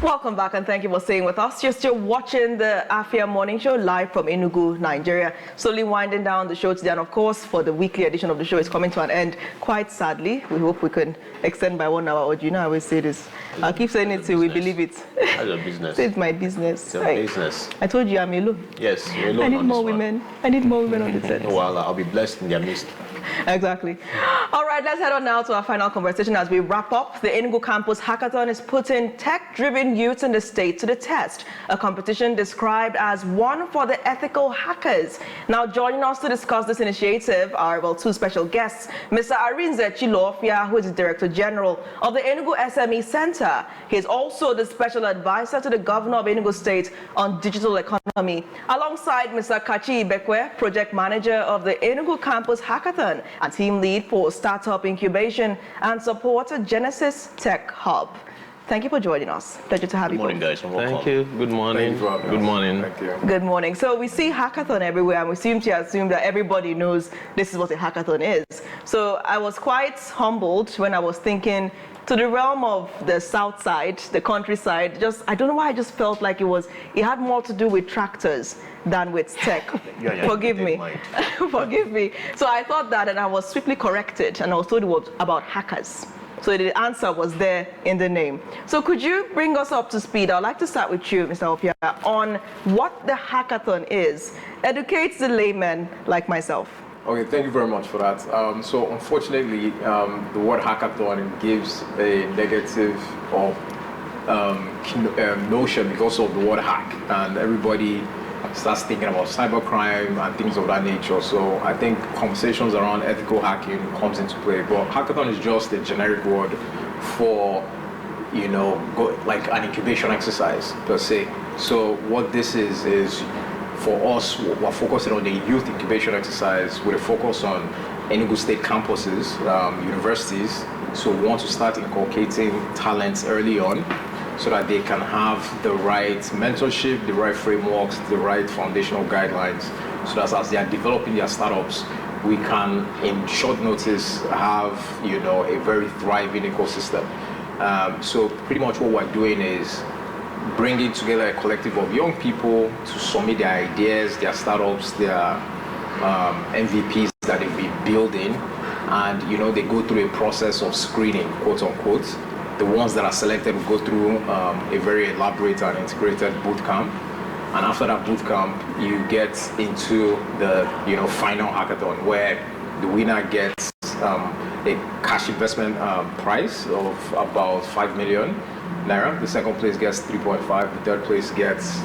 Welcome back and thank you for staying with us. You're still watching the Afia Morning Show live from Enugu, Nigeria. Slowly winding down the show today, and of course, for the weekly edition of the show is coming to an end, quite sadly. We hope we can extend by 1 hour. Or do you know I always say this? I'll keep saying it till we believe it. That's your business. It's my business. It's your business. I told you I'm alone. Yes, you're alone. I need more women. I need more women on the set. Well, I'll be blessed in their midst. Exactly. All right, let's head on now to our final conversation as we wrap up. The Enugu Campus Hackathon is putting tech-driven youths in the state to the test, a competition described as one for the ethical hackers. Now, joining us to discuss this initiative are, well, two special guests. Mr. Arinze Chilo-Offiah, who is the Director General of the Enugu SME Center. He is also the Special Advisor to the Governor of Enugu State on digital economy, alongside Mr. Kachi Ibekwe, Project Manager of the Enugu Campus Hackathon and Team Lead for Startup Incubation and support at Genesys Tech Hub. Thank you for joining us. Pleasure to have you. Good morning, guys. Thank you. Good morning. Good morning. Thank you. Good morning. So we see hackathon everywhere, and we seem to assume that everybody knows this is what a hackathon is. So I was quite humbled when I was thinking to the realm of the south side, the countryside. I don't know why I just felt like it had more to do with tractors than with tech. Forgive me. Forgive me. So I thought that, and I was swiftly corrected, and I was told it was about hackers. So the answer was there in the name. So could you bring us up to speed? I'd like to start with you, Mr. Offiah, on what the hackathon is. Educate the layman like myself. Okay, thank you very much for that. So unfortunately, the word hackathon gives a negative notion because of the word hack, and everybody starts thinking about cybercrime and things of that nature. So I think conversations around ethical hacking comes into play. But hackathon is just a generic word for, like an incubation exercise per se. So what this is for us, we're focusing on the youth incubation exercise with a focus on Enugu State campuses, universities. So we want to start inculcating talents early on, so that they can have the right mentorship, the right frameworks, the right foundational guidelines, so that as they are developing their startups, we can, in short notice, have a very thriving ecosystem. So pretty much what we're doing is bringing together a collective of young people to submit their ideas, their startups, their MVPs that they've been building, and they go through a process of screening, quote unquote. The ones that are selected will go through a very elaborate and integrated boot camp. And after that boot camp, you get into the final hackathon, where the winner gets a cash investment price of about 5 million naira. The second place gets 3.5. The third place gets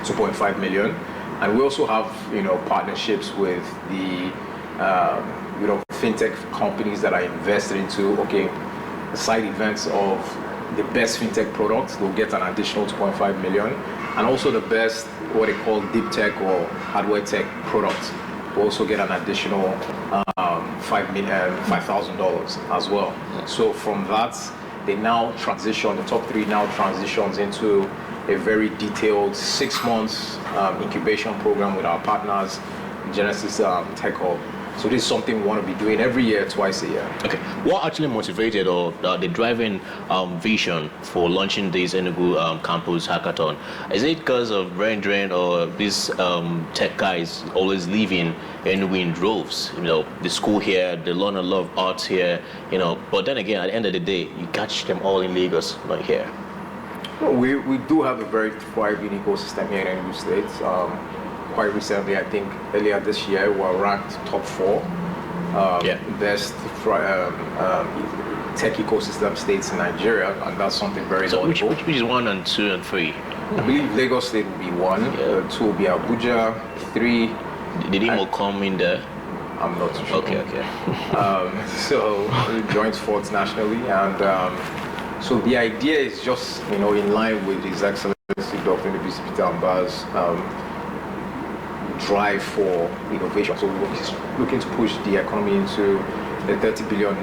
2.5 million. And we also have partnerships with the fintech companies that are invested into side events of the best fintech products. They'll get an additional 2.5 million, and also the best, what they call deep tech or hardware tech products, will also get an additional $5,000 as well. So from that, they now transition, the top three now transitions into a very detailed 6 months incubation program with our partners, Genesys Tech Hub. So this is something we want to be doing every year, twice a year. Okay. What actually motivated or the driving vision for launching this Enugu Campus Hackathon? Is it because of brain drain, or these tech guys always leaving Enugu in droves? The school here, they learn a lot of arts here, but then again, at the end of the day, you catch them all in Lagos, not here. Well, we do have a very thriving ecosystem here in Enugu State. Quite recently, I think earlier this year, we were ranked top 4 best tech ecosystem states in Nigeria, and that's something very notable. Which is 1 and 2 and 3? I believe Lagos State will be 1, 2 will be Abuja, 3. Did Imo come in there? I'm not too sure. Okay. So we joined 4th nationally, and so the idea is just in line with His Excellency Dr. Ibekwe Peter Amba's drive for innovation. So we're looking to push the economy into a $30 billion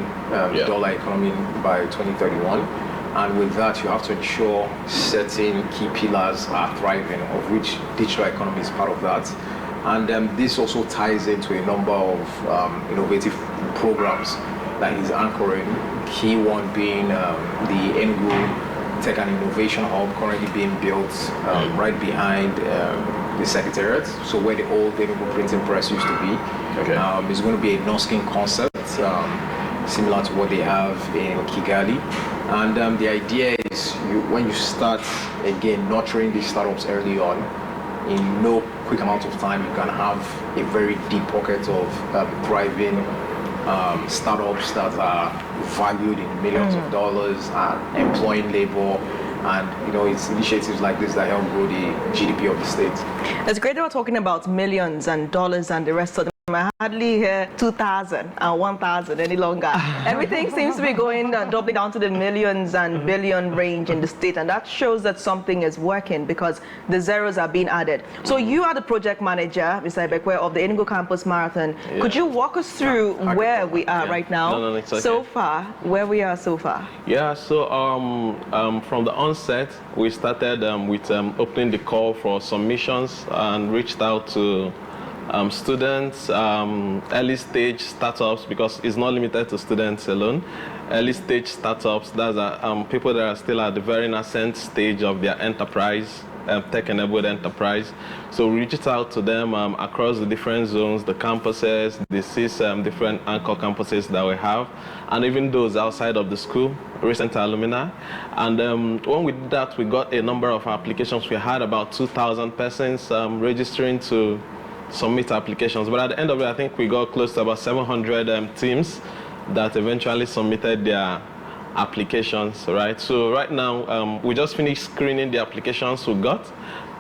dollar economy by 2031. And with that, you have to ensure certain key pillars are thriving, of which digital economy is part of that. And this also ties into a number of innovative programs that he's anchoring, key one being the Enugu tech and innovation hub currently being built right behind the Secretariat, so where the old Enugu printing press used to be. Okay. It's going to be a no-skin concept, similar to what they have in Kigali. And the idea is when you start, again, nurturing these startups early on, in no quick amount of time, you can have a very deep pocket of thriving startups that are valued in millions of dollars and employing labor. And it's initiatives like this that help grow the GDP of the state. It's great that we're talking about millions and dollars and the rest of them. I hardly hear 2,000 and 1,000 any longer. Everything seems to be going doubling down to the millions and billion range in the state, and that shows that something is working because the zeros are being added. So you are the project manager, Mr. Ibekwe, of the Enugu Campus Marathon. Yeah. Could you walk us through where we are right now? No, it's okay. So far, where we are so far? Yeah, so from the onset, we started with opening the call for submissions and reached out to students, early stage startups, because it's not limited to students alone. Early stage startups, that's people that are still at the very nascent stage of their enterprise, tech-enabled enterprise. So we reached out to them across the different zones, the campuses, the 6 different anchor campuses that we have, and even those outside of the school, recent alumni. And when we did that, we got a number of applications. We had about 2,000 persons registering to submit applications, but at the end of it, I think we got close to about 700 teams that eventually submitted their applications, right? So right now, we just finished screening the applications we got,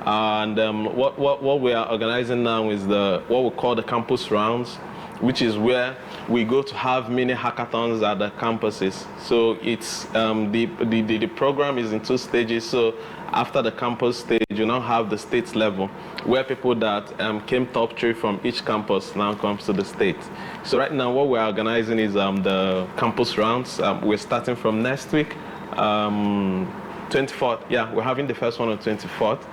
and what we are organizing now is what we call the campus rounds, which is where we go to have mini hackathons at the campuses. So it's the program is in 2 stages. So after the campus stage, you now have the state level, where people that came top 3 from each campus now comes to the state. So right now, what we're organizing is the campus rounds. We're starting from next week, 24th. Yeah, we're having the first one on 24th.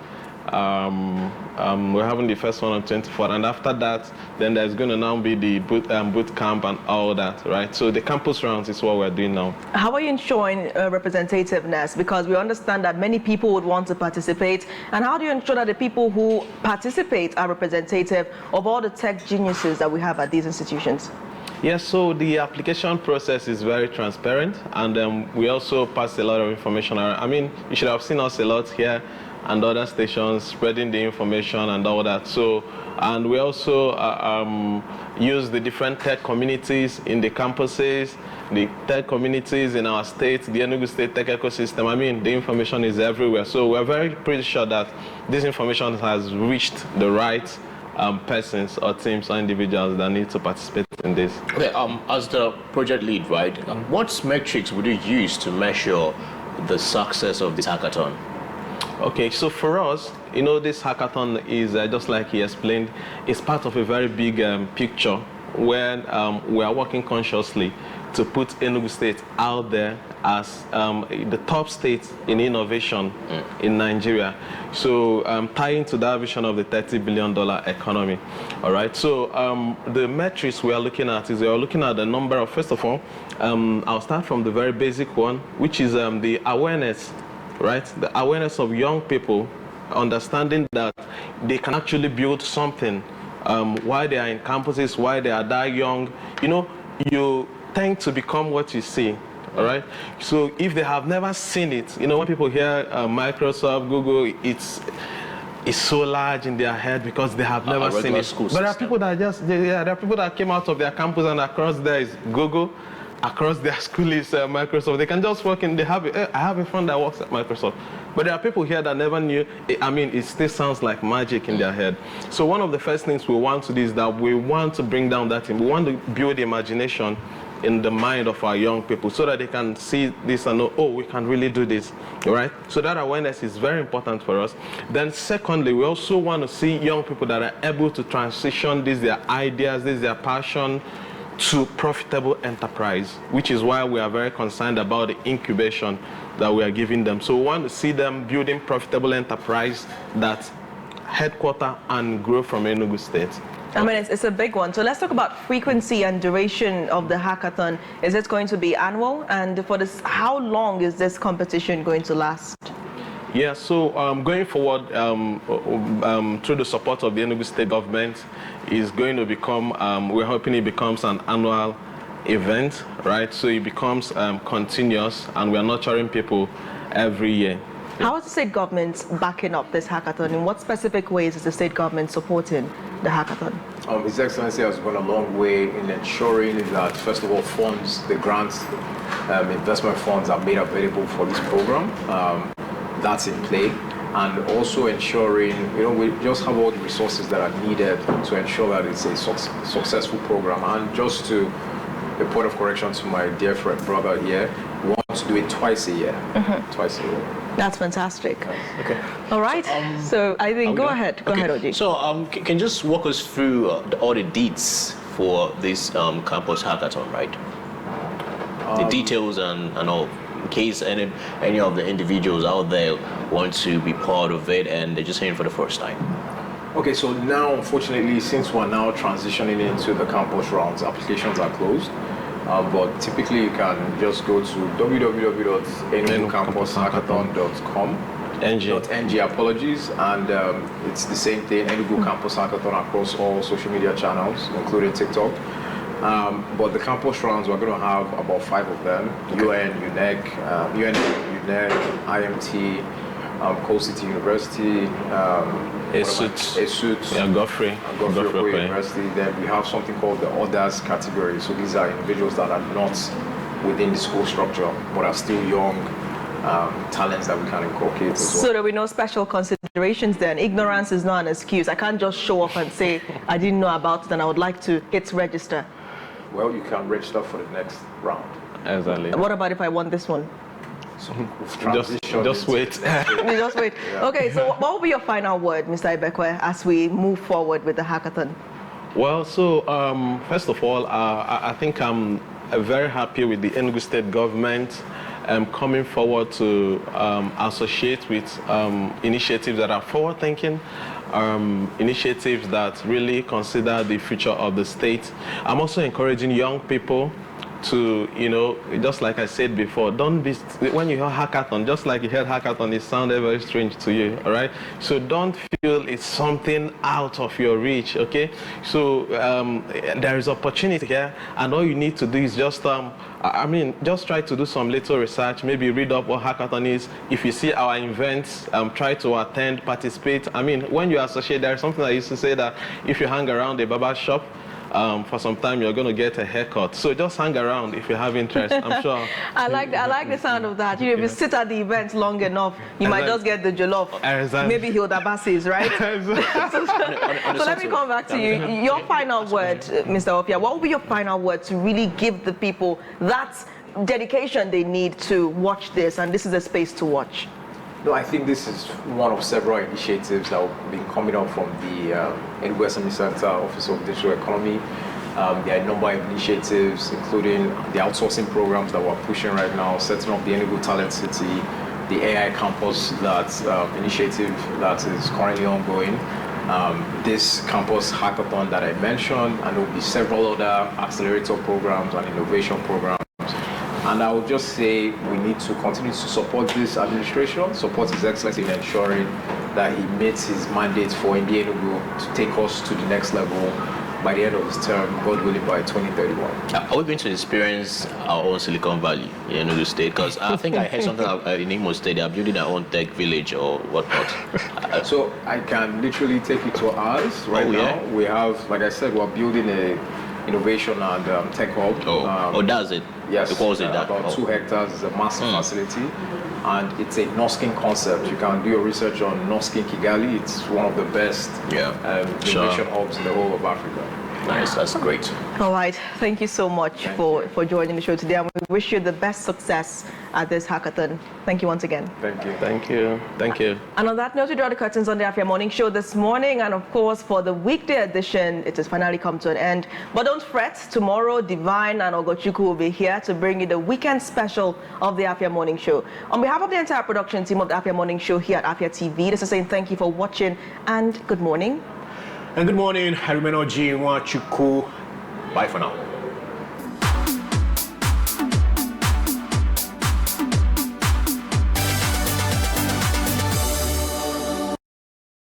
We're having the first one on 24th, and after that, then there's going to now be the boot camp and all that, right? So the campus rounds is what we're doing now. How are you ensuring representativeness? Because we understand that many people would want to participate, and how do you ensure that the people who participate are representative of all the tech geniuses that we have at these institutions? Yes, so the application process is very transparent, and we also pass a lot of information around. I mean, you should have seen us a lot here and other stations spreading the information and all that. So, and we also use the different tech communities in the campuses, the tech communities in our state, the Enugu State Tech Ecosystem. I mean, the information is everywhere. So we're pretty sure that this information has reached the right persons or teams or individuals that need to participate in this. Okay, as the project lead, right, what metrics would you use to measure the success of this hackathon? Okay, so for us, this hackathon is, just like he explained, it's part of a very big picture where we are working consciously to put Enugu State out there as the top state in innovation in Nigeria. So tying to that vision of the $30 billion economy. All right, so the metrics we are looking at is we are looking at the number of, first of all, I'll start from the very basic one, which is the awareness. Right? The awareness of young people, understanding that they can actually build something while they are in campuses, while they are that young. You tend to become what you see, all right? So if they have never seen it, when people hear Microsoft, Google, it's so large in their head because they have never seen it. But there are people that there are people that came out of their campus and across there is Google. Across their school is Microsoft. They can just work in. I have a friend that works at Microsoft, but there are people here that never knew. I mean, it still sounds like magic in their head. So one of the first things we want to do is that we want to bring down that thing. We want to build imagination in the mind of our young people so that they can see this and know, oh, we can really do this, all right? So that awareness is very important for us. Then secondly, we also want to see young people that are able to transition their ideas, their passion, to profitable enterprise, which is why we are very concerned about the incubation that we are giving them. So we want to see them building profitable enterprise that headquarter and grow from Enugu State. I mean, it's a big one. So let's talk about frequency and duration of the hackathon. Is it going to be annual? And for this, how long is this competition going to last? Yeah, so going forward, through the support of the Enugu State government, is going to become, we're hoping it becomes an annual event, right? So it becomes continuous, and we're nurturing people every year. How is the state government backing up this hackathon? In what specific ways is the state government supporting the hackathon? His Excellency has gone a long way in ensuring that, first of all, funds, the grants, investment funds are made available for this program. That's in play. And also ensuring, we just have all the resources that are needed to ensure that it's a successful program. And just to a point of correction to my dear friend brother here, we want to do it twice a year. Twice a year. That's fantastic. Okay. All right. So I think go ahead, Oji. So can you just walk us through all the deets for this campus hackathon, right? The details and all, in case any of the individuals out there want to be part of it and they're just hearing for the first time. Okay, so now, unfortunately, since we're now transitioning into the campus rounds, applications are closed. But typically, you can just go to www.enugukampushackathon.com. .ng, apologies, and it's the same thing, Enugu Campus Hackathon across all social media channels, including TikTok. But the campus rounds, we're going to have about 5 of them: UN, UNEC, IMT, Coal City University, ESUT, Godfrey University. Then we have something called the Others category. So these are individuals that are not within the school structure, but are still young talents that we can inculcate as well. So there will be no special considerations then. Ignorance is not an excuse. I can't just show up and say, I didn't know about it and I would like to hit register. Well, you can register for the next round. Exactly. What about if I want this one? So just wait. Just wait. Yeah. Okay, so what will be your final word, Mr. Ibekwe, as we move forward with the hackathon? Well, so first of all, I think I'm very happy with the Enugu State government coming forward to associate with initiatives that are forward-thinking, initiatives that really consider the future of the state. I'm also encouraging young people to, just like I said before, don't be, when you hear hackathon, just like you heard hackathon, it sounded very strange to you, all right? So don't feel it's something out of your reach, okay? So there is opportunity here, and all you need to do is just, just try to do some little research, maybe read up what hackathon is. If you see our events, try to attend, participate. When you associate, there's something I used to say that if you hang around a barber shop, for some time you're going to get a haircut. So just hang around if you have interest, I'm sure. I like the sound of that. If you sit at the event long enough, you might just get the jollof. Maybe Hilda Bassi's, right? So let me come back to you. Your final word, Mr. Ofia, what will be your final word to really give the people that dedication they need to watch this, and this is a space to watch? No, I think this is one of several initiatives that have been coming up from the Enugu SME Center Office of Digital Economy. There are a number of initiatives, including the outsourcing programs that we're pushing right now, setting up the Enugu Talent City, the AI Campus initiative that is currently ongoing, this campus hackathon that I mentioned, and there will be several other accelerator programs and innovation programs. And I would just say we need to continue to support this administration, support His Excellency in ensuring that he meets his mandate for India Enugu to take us to the next level by the end of his term, God willing, by 2031. Are we going to experience our own Silicon Valley in Enugu State? Because I think I heard something in Imo State, they are building their own tech village or whatnot. So I can literally take you to ours right now. We have, like I said, we're building a innovation and tech hub. Does it? Yes, about 2 hectares. It's a massive facility, and it's a no-skin concept. You can do your research on no-skin Kigali. It's one of the best innovation hubs in the whole of Africa. Nice, that's great. All right, thank you so much for joining the show today, and we wish you the best success at this hackathon. Thank you once again. Thank you. Thank you. Thank you. And on that note, we draw the curtains on the Afia Morning Show this morning, and of course, for the weekday edition, it has finally come to an end. But don't fret, tomorrow, Divine and Ogochukwu will be here to bring you the weekend special of the Afia Morning Show. On behalf of the entire production team of the Afia Morning Show here at Afia TV, this is saying thank you for watching and good morning. And good morning, Harimeno G. Wachuku. Bye for now.